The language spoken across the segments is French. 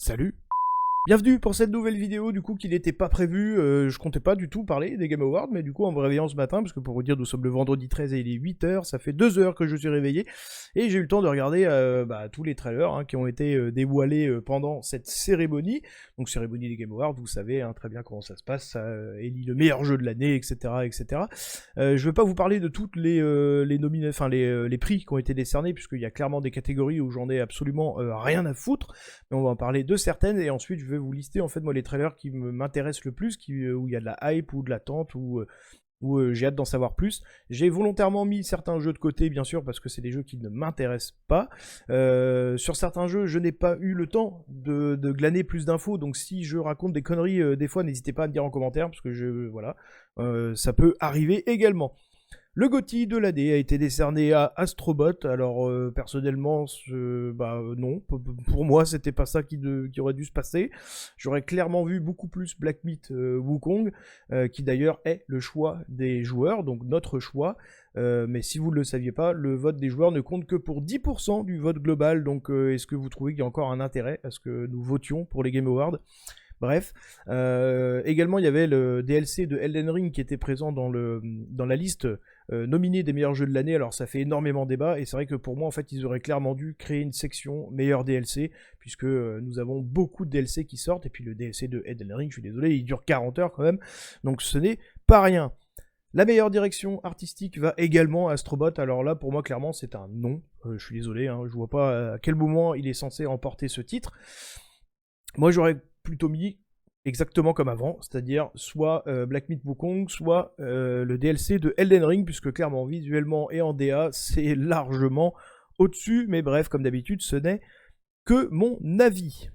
Salut. Bienvenue pour cette nouvelle vidéo du coup qui n'était pas prévue, je comptais pas du tout parler des Game Awards, mais du coup en me réveillant ce matin, parce que pour vous dire nous sommes le vendredi 13 et il est 8h, ça fait 2 heures que je suis réveillé, et j'ai eu le temps de regarder tous les trailers qui ont été dévoilés pendant cette cérémonie, donc cérémonie des Game Awards, vous savez très bien comment ça se passe, ça élit le meilleur jeu de l'année, etc. etc. Je vais pas vous parler de toutes les les prix qui ont été décernés, puisqu'il y a clairement des catégories où j'en ai absolument rien à foutre, mais on va en parler de certaines, et ensuite je vais vous lister en fait moi les trailers qui m'intéressent le plus, où il y a de la hype ou de l'attente, où j'ai hâte d'en savoir plus. J'ai volontairement mis certains jeux de côté, bien sûr, parce que c'est des jeux qui ne m'intéressent pas. Sur certains jeux, je n'ai pas eu le temps de glaner plus d'infos, donc si je raconte des conneries des fois, n'hésitez pas à me dire en commentaire, parce que ça peut arriver également. Le GOTY de l'année a été décerné à Astrobot. Alors personnellement, non. Pour moi, c'était pas ça qui aurait dû se passer. J'aurais clairement vu beaucoup plus Black Myth Wukong, qui d'ailleurs est le choix des joueurs, donc notre choix. Mais si vous ne le saviez pas, le vote des joueurs ne compte que pour 10% du vote global. Donc est-ce que vous trouvez qu'il y a encore un intérêt à ce que nous votions pour les Game Awards ? Bref, également il y avait le DLC de Elden Ring qui était présent dans la liste nominée des meilleurs jeux de l'année. Alors ça fait énormément débat, et c'est vrai que pour moi en fait ils auraient clairement dû créer une section meilleur DLC, puisque nous avons beaucoup de DLC qui sortent, et puis le DLC de Elden Ring, je suis désolé, il dure 40 heures quand même, donc ce n'est pas rien. La meilleure direction artistique va également à Astrobot. Alors là, pour moi, clairement, c'est un non. Je suis désolé, je vois pas à quel moment il est censé remporter ce titre. Moi, j'aurais plutôt mis exactement comme avant, c'est-à-dire soit Black Myth Wukong, soit le DLC de Elden Ring, puisque clairement, visuellement et en DA, c'est largement au-dessus, mais bref, comme d'habitude, ce n'est que mon avis.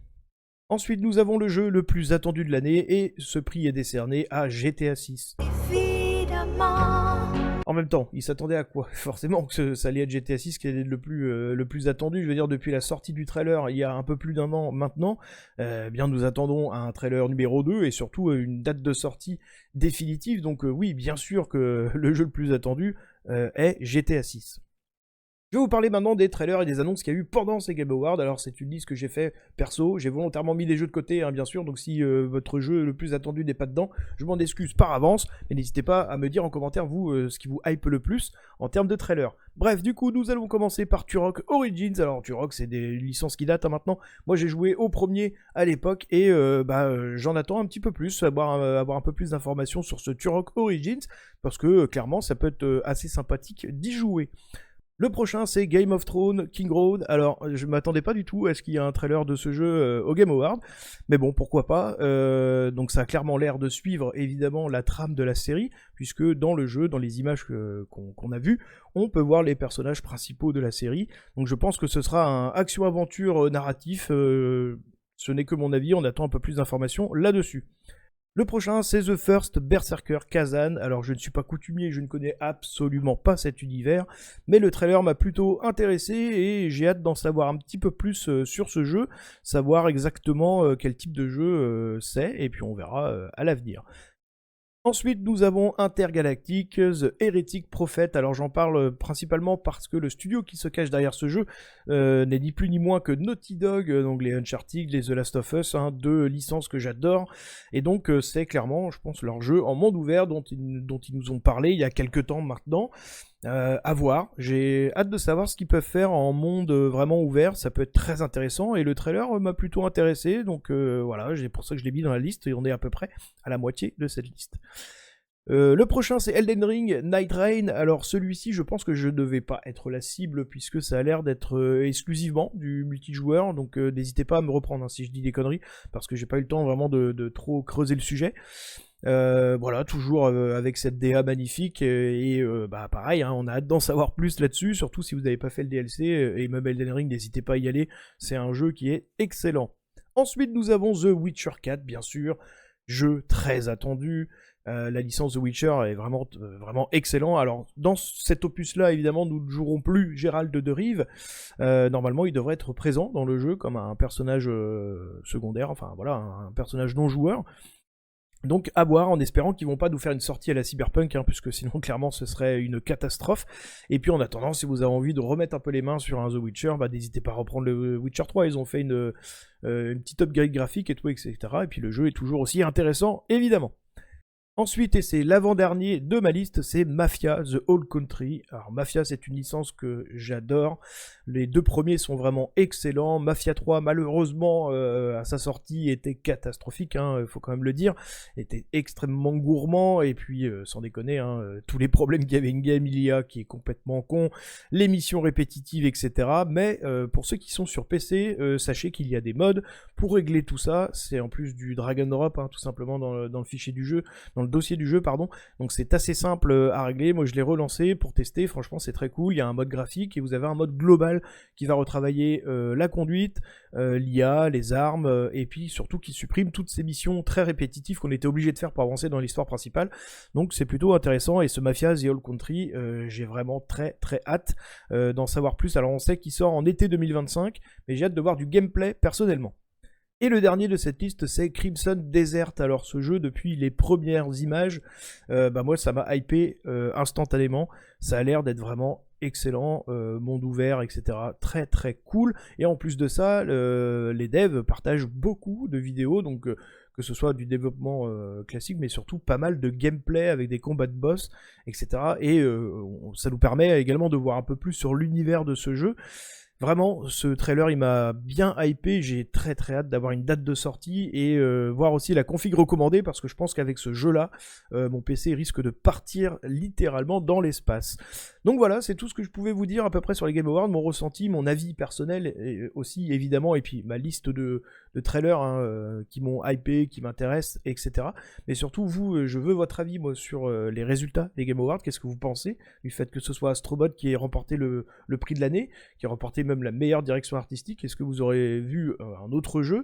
Ensuite, nous avons le jeu le plus attendu de l'année, et ce prix est décerné à GTA 6. En même temps, il s'attendait à quoi? Forcément que ça allait être GTA 6 qui est le plus attendu. Je veux dire, depuis la sortie du trailer, il y a un peu plus d'un an maintenant, bien nous attendons un trailer numéro 2 et surtout une date de sortie définitive. Donc oui, bien sûr que le jeu le plus attendu est GTA 6. Je vais vous parler maintenant des trailers et des annonces qu'il y a eu pendant ces Game Awards. Alors c'est une liste que j'ai fait perso, j'ai volontairement mis des jeux de côté, bien sûr, donc si votre jeu le plus attendu n'est pas dedans, je m'en excuse par avance, mais n'hésitez pas à me dire en commentaire, vous, ce qui vous hype le plus en termes de trailers. Bref, du coup, nous allons commencer par Turok Origins. Alors Turok, c'est des licences qui datent maintenant. Moi j'ai joué au premier à l'époque, et j'en attends un petit peu plus, avoir un peu plus d'informations sur ce Turok Origins, parce que clairement ça peut être assez sympathique d'y jouer. Le prochain, c'est Game of Thrones King Road. Alors, je m'attendais pas du tout à ce qu'il y ait un trailer de ce jeu au Game Award, mais bon, pourquoi pas. Donc ça a clairement l'air de suivre, évidemment, la trame de la série, puisque dans le jeu, dans les images qu'on a vues, on peut voir les personnages principaux de la série. Donc je pense que ce sera un action-aventure narratif. Ce n'est que mon avis, on attend un peu plus d'informations là-dessus. Le prochain, c'est The First Berserker Kazan. Alors, je ne suis pas coutumier, je ne connais absolument pas cet univers, mais le trailer m'a plutôt intéressé et j'ai hâte d'en savoir un petit peu plus sur ce jeu, savoir exactement quel type de jeu c'est, et puis on verra à l'avenir. Ensuite, nous avons Intergalactic, The Heretic Prophet. Alors j'en parle principalement parce que le studio qui se cache derrière ce jeu n'est ni plus ni moins que Naughty Dog, donc les Uncharted, les The Last of Us, deux licences que j'adore. Et donc c'est clairement, je pense, leur jeu en monde ouvert dont ils nous ont parlé il y a quelques temps maintenant. À voir, j'ai hâte de savoir ce qu'ils peuvent faire en monde vraiment ouvert, ça peut être très intéressant, et le trailer m'a plutôt intéressé, donc voilà, c'est pour ça que je l'ai mis dans la liste, et on est à peu près à la moitié de cette liste. Le prochain, c'est Elden Ring Night Rain. Alors celui-ci, je pense que je ne vais pas être la cible, puisque ça a l'air d'être exclusivement du multijoueur, donc n'hésitez pas à me reprendre si je dis des conneries, parce que j'ai pas eu le temps vraiment de trop creuser le sujet. Voilà, toujours avec cette DA magnifique, et pareil, on a hâte d'en savoir plus là-dessus, surtout si vous n'avez pas fait le DLC, et même Elden Ring, n'hésitez pas à y aller, c'est un jeu qui est excellent. Ensuite, nous avons The Witcher 4, bien sûr, jeu très attendu. La licence The Witcher est vraiment excellent. Alors, dans cet opus-là, évidemment, nous ne jouerons plus Gérald de Rive. Normalement, il devrait être présent dans le jeu comme un personnage secondaire, enfin voilà, un personnage non joueur. Donc à voir, en espérant qu'ils vont pas nous faire une sortie à la Cyberpunk, hein, puisque sinon clairement ce serait une catastrophe. Et puis en attendant, si vous avez envie de remettre un peu les mains sur un The Witcher, bah n'hésitez pas à reprendre le Witcher 3, ils ont fait une petite upgrade graphique et tout, etc. Et puis le jeu est toujours aussi intéressant, évidemment. Ensuite, et c'est l'avant-dernier de ma liste, c'est Mafia, The Whole Country. Alors Mafia, c'est une licence que j'adore. Les deux premiers sont vraiment excellents. Mafia 3, malheureusement, à sa sortie, était catastrophique, hein, faut quand même le dire. Était extrêmement gourmand, et puis, sans déconner, hein, tous les problèmes qu'il y avait in-game, il y a, qui est complètement con, les missions répétitives, etc. Mais pour ceux qui sont sur PC, sachez qu'il y a des mods pour régler tout ça. C'est en plus du drag and drop, hein, tout simplement, dans le fichier du jeu, dans le dossier du jeu, pardon. Donc c'est assez simple à régler. Moi je l'ai relancé pour tester, franchement c'est très cool. Il y a un mode graphique et vous avez un mode global qui va retravailler la conduite, l'IA, les armes, et puis surtout qui supprime toutes ces missions très répétitives qu'on était obligé de faire pour avancer dans l'histoire principale. Donc c'est plutôt intéressant, et ce Mafia The Whole Country, j'ai vraiment très très hâte d'en savoir plus. Alors on sait qu'il sort en été 2025, mais j'ai hâte de voir du gameplay personnellement. Et le dernier de cette liste, c'est Crimson Desert. Alors ce jeu, depuis les premières images, moi ça m'a hypé instantanément. Ça a l'air d'être vraiment excellent, monde ouvert, etc. Très très cool. Et en plus de ça, les devs partagent beaucoup de vidéos, donc que ce soit du développement classique, mais surtout pas mal de gameplay avec des combats de boss, etc. Et ça nous permet également de voir un peu plus sur l'univers de ce jeu. Vraiment, ce trailer, il m'a bien hypé. J'ai très très hâte d'avoir une date de sortie et voir aussi la config recommandée, parce que je pense qu'avec ce jeu-là, mon PC risque de partir littéralement dans l'espace. Donc voilà, c'est tout ce que je pouvais vous dire à peu près sur les Game Awards, mon ressenti, mon avis personnel et aussi évidemment, et puis ma liste de trailers, hein, qui m'ont hypé, qui m'intéressent, etc. Mais surtout, vous, je veux votre avis, moi, sur les résultats des Game Awards. Qu'est-ce que vous pensez du fait que ce soit Astrobot qui ait remporté le prix de l'année, qui a remporté même la meilleure direction artistique? Est-ce que vous aurez vu un autre jeu?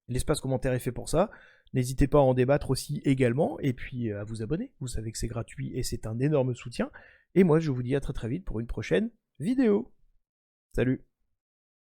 L'espace commentaire est fait pour ça. N'hésitez pas à en débattre aussi également, et puis à vous abonner. Vous savez que c'est gratuit et c'est un énorme soutien. Et moi, je vous dis à très très vite pour une prochaine vidéo. Salut!